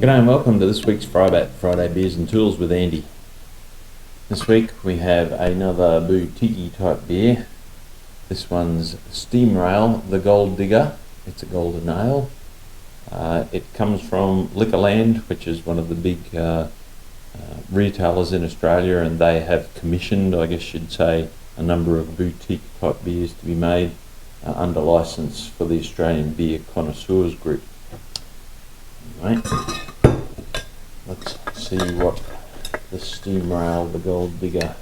G'day and welcome to this week's FriBaT, Friday Beers and Tools with Andy. This week we have another boutique type beer. This one's Steamrail, the Gold Digger. It's a golden ale. It comes from Liquorland, which is one of the big retailers in Australia, and they have commissioned, I guess you'd say, a number of boutique type beers to be made under license for the Australian Beer Connoisseurs Group. Anyway, let's see what the Steamrail, the Gold Digger,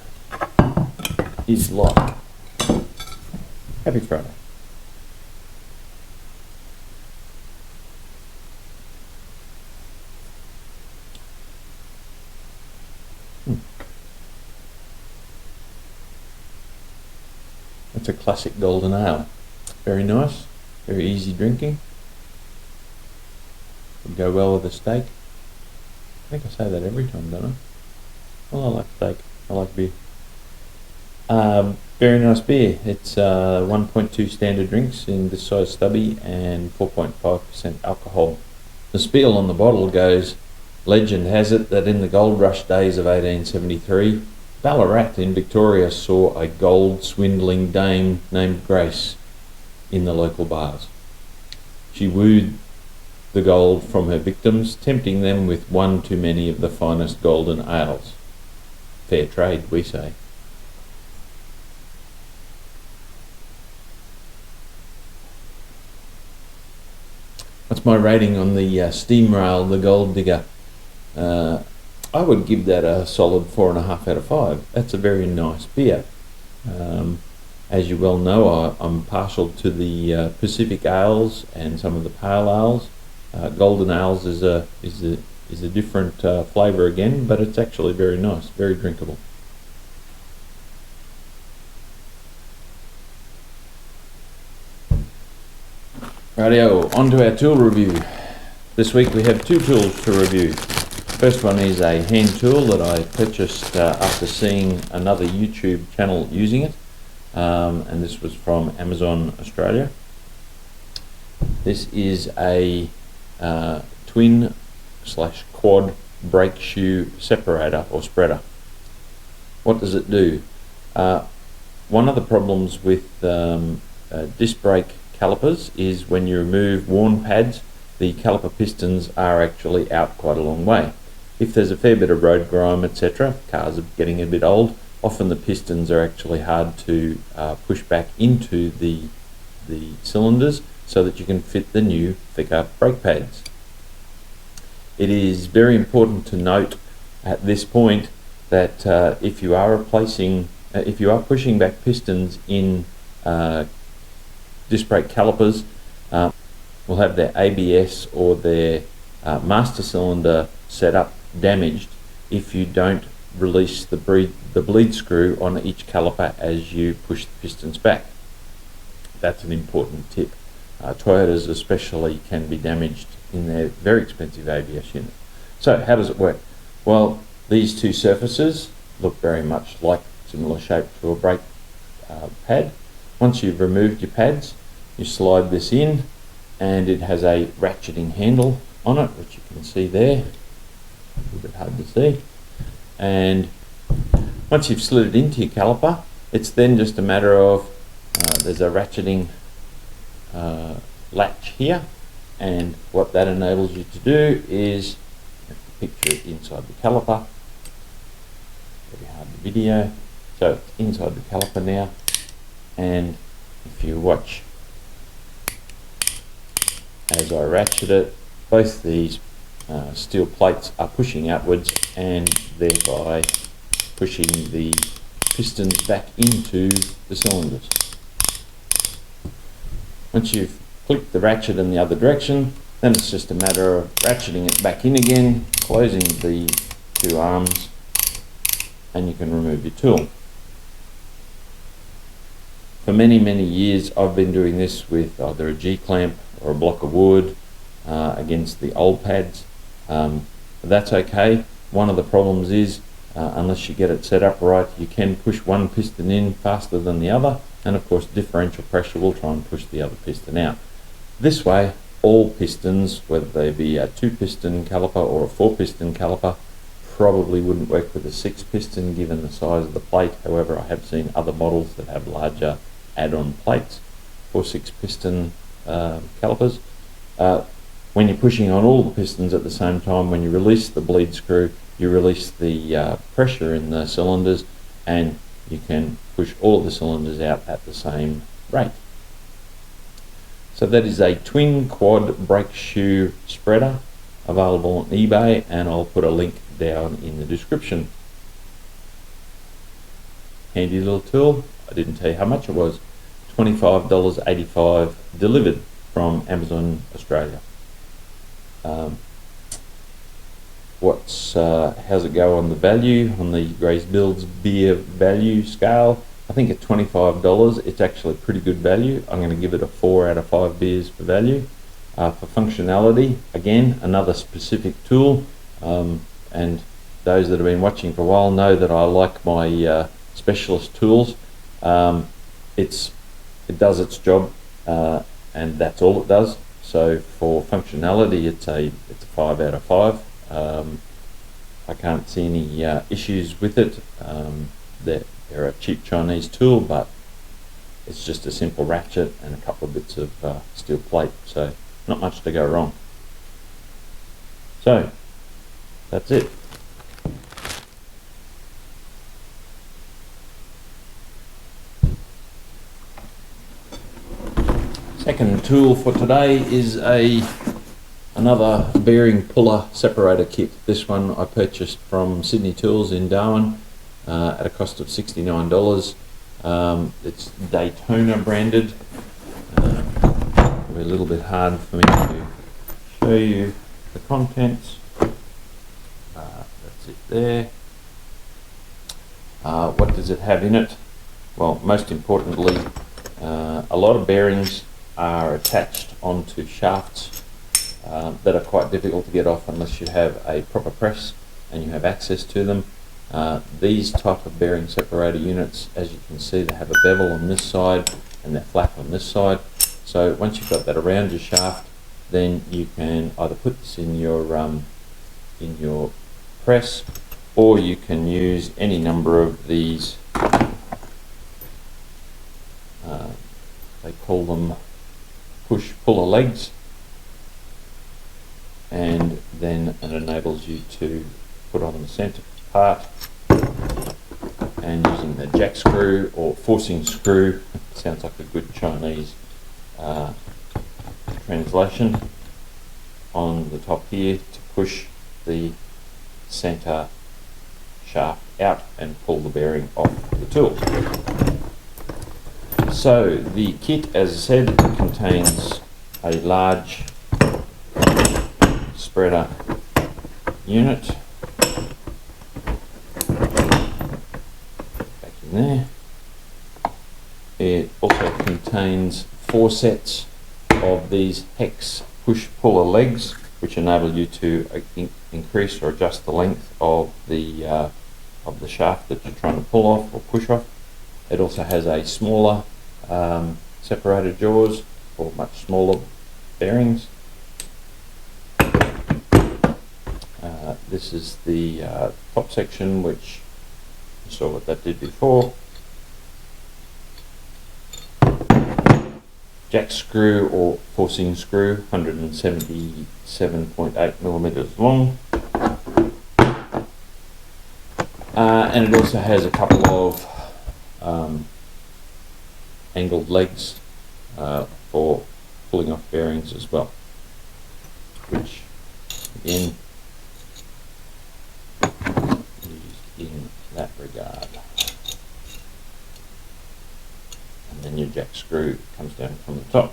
is like. Happy Friday. It's a classic golden ale. Very nice, very easy drinking. Would go well with a steak. I think I say that every time, don't I? Well, I like steak. I like beer. Very nice beer. It's 1.2 standard drinks in this size stubby and 4.5% alcohol. The spiel on the bottle goes, legend has it that in the gold rush days of 1873, Ballarat in Victoria saw a gold swindling dame named Grace in the local bars. She wooed the gold from her victims, tempting them with one too many of the finest golden ales. Fair trade, we say. What's my rating on the Steamrail, the Gold Digger? I would give that a solid 4.5 out of 5. That's a very nice beer. As you well know, I'm partial to the Pacific ales and some of the pale ales. Golden ales is a different flavour again, but it's actually very nice, very drinkable. Rightio, on to our tool review. This week we have two tools to review. First one is a hand tool that I purchased after seeing another YouTube channel using it, and this was from Amazon Australia. This is a twin/quad brake shoe separator or spreader. What does it do? One of the problems with disc brake calipers is when you remove worn pads, the caliper pistons are actually out quite a long way. If there's a fair bit of road grime, etc., cars are getting a bit old, often the pistons are actually hard to push back into the cylinders so that you can fit the new thicker brake pads. It is very important to note at this point that if you are pushing back pistons in disc brake calipers, will have their ABS or their master cylinder setup damaged if you don't release the bleed screw on each caliper as you push the pistons back. That's an important tip. Toyotas especially can be damaged in their very expensive ABS unit. So how does it work? Well, these two surfaces look very much like, similar shape to a brake pad. Once you've removed your pads, you slide this in, and it has a ratcheting handle on it, which you can see there. A little bit hard to see. And once you've slid it into your caliper, it's then just a matter of there's a ratcheting latch here, and what that enables you to do is picture it inside the caliper. Very hard to video. So it's inside the caliper now, and if you watch as I ratchet it, both these steel plates are pushing outwards and thereby pushing the pistons back into the cylinders. Once you've clicked the ratchet in the other direction, then it's just a matter of ratcheting it back in again, closing the two arms, and you can remove your tool. For many years I've been doing this with either a G-clamp or a block of wood against the old pads. That's okay. One of the problems is unless you get it set up right, you can push one piston in faster than the other, and of course differential pressure will try and push the other piston out. This way all pistons, whether they be a 2-piston caliper or a 4-piston caliper, probably wouldn't work with a 6-piston given the size of the plate. However, I have seen other models that have larger add-on plates for 6-piston calipers. When you're pushing on all the pistons at the same time, when you release the bleed screw, you release the pressure in the cylinders, and you can push all of the cylinders out at the same rate. So that is a twin quad brake shoe spreader available on eBay, and I'll put a link down in the description. Handy little tool. I didn't tell you how much it was. $25.85 delivered from Amazon Australia. How's it go on the value, on the Grace Builds beer value scale? I think at $25 it's actually pretty good value. I'm going to give it a 4 out of 5 beers for value. For functionality, again, another specific tool, and those that have been watching for a while know that I like my specialist tools. It does its job, and that's all it does. So for functionality, it's a 5 out of 5. I can't see any issues with it. They're a cheap Chinese tool, but it's just a simple ratchet and a couple of bits of steel plate, so not much to go wrong. So that's it. Second tool for today is another bearing puller separator kit. This one I purchased from Sydney Tools in Darwin at a cost of $69. It's Daytona branded. It'll be a little bit hard for me to show you the contents. That's it there. What does it have in it? Well, most importantly, a lot of bearings are attached onto shafts that are quite difficult to get off unless you have a proper press and you have access to them. These type of bearing separator units, as you can see, they have a bevel on this side and they're flat on this side. So once you've got that around your shaft, then you can either put this in your press, or you can use any number of these. They call them push-puller legs, and then it enables you to put on the center part, and using the jack screw or forcing screw, sounds like a good Chinese translation, on the top here to push the center shaft out and pull the bearing off the tool. So the kit, as I said, contains a large spreader unit back in there. It also contains 4 sets of these hex push-puller legs, which enable you to increase or adjust the length of the shaft that you're trying to pull off or push off. It also has a smaller separator jaws for much smaller bearings. This is the top section, which you saw what that did before. Jack screw or forcing screw, 177.8 millimeters long. And it also has a couple of angled legs for pulling off bearings as well, which again used in that regard. And then your jack screw comes down from the top.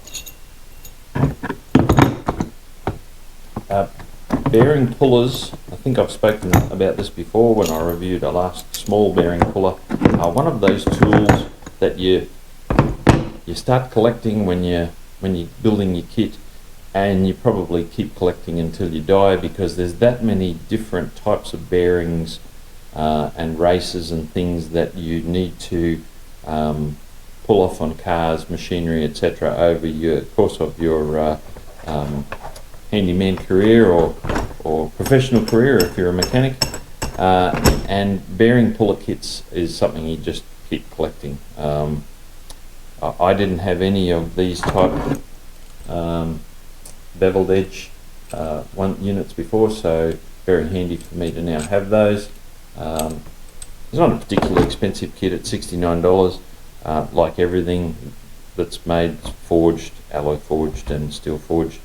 Bearing pullers, I think I've spoken about this before when I reviewed a last small bearing puller, are one of those tools that you start collecting when you're building your kit, and you probably keep collecting until you die, because there's that many different types of bearings and races and things that you need to pull off on cars, machinery, etc. over your course of your handyman career or professional career if you're a mechanic. And bearing puller kits is something you just keep collecting. I didn't have any of these type beveled edge units before, so very handy for me to now have those. It's not a particularly expensive kit at $69. Like everything that's made, forged, alloy forged and steel forged,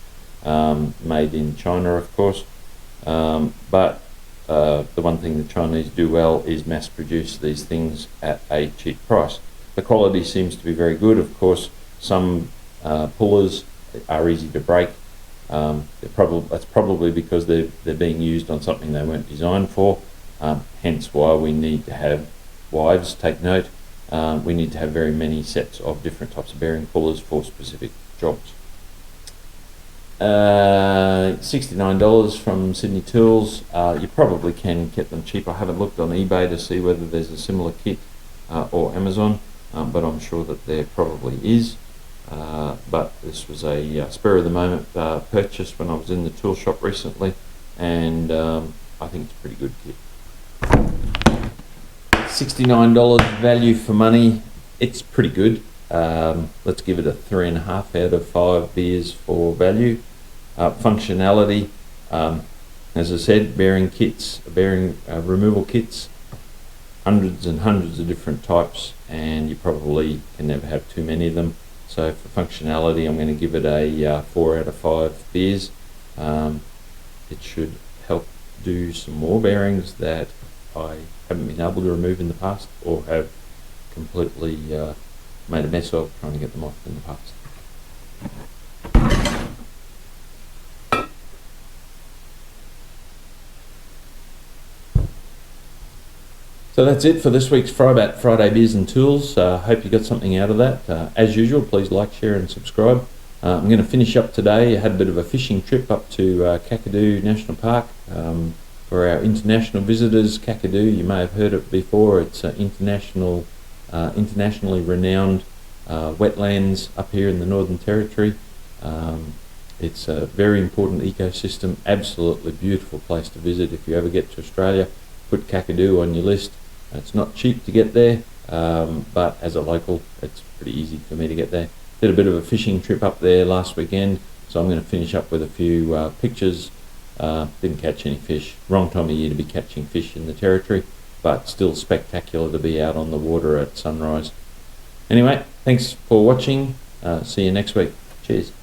made in China of course, but the one thing the Chinese do well is mass produce these things at a cheap price. The quality seems to be very good. Of course, some pullers are easy to break. That's probably because they're being used on something they weren't designed for, hence why we need to have, wives take note, we need to have very many sets of different types of bearing pullers for specific jobs. $69 from Sydney Tools. You probably can get them cheap. I haven't looked on eBay to see whether there's a similar kit or Amazon, but I'm sure that there probably is. But this was a spur of the moment purchase when I was in the tool shop recently, and I think it's a pretty good kit. $69 value for money. It's pretty good. Let's give it a 3.5 out of 5 beers for value. Functionality, as I said, bearing kits, bearing removal kits, hundreds and hundreds of different types, and you probably can never have too many of them. So for functionality, I'm going to give it a 4 out of 5 beers. It should help do some more bearings that I haven't been able to remove in the past, or have completely made a mess of trying to get them off in the past. So that's it for this week's FriBaT Friday Beers and Tools. Hope you got something out of that. As usual, please like, share and subscribe. I'm going to finish up today. I had a bit of a fishing trip up to Kakadu National Park. For our international visitors, Kakadu, you may have heard it before. It's internationally renowned wetlands up here in the Northern Territory. It's a very important ecosystem, absolutely beautiful place to visit. If you ever get to Australia, put Kakadu on your list. It's not cheap to get there, but as a local, it's pretty easy for me to get there. Did a bit of a fishing trip up there last weekend, so I'm going to finish up with a few pictures. Didn't catch any fish. Wrong time of year to be catching fish in the Territory, but still spectacular to be out on the water at sunrise. Anyway, thanks for watching. See you next week. Cheers.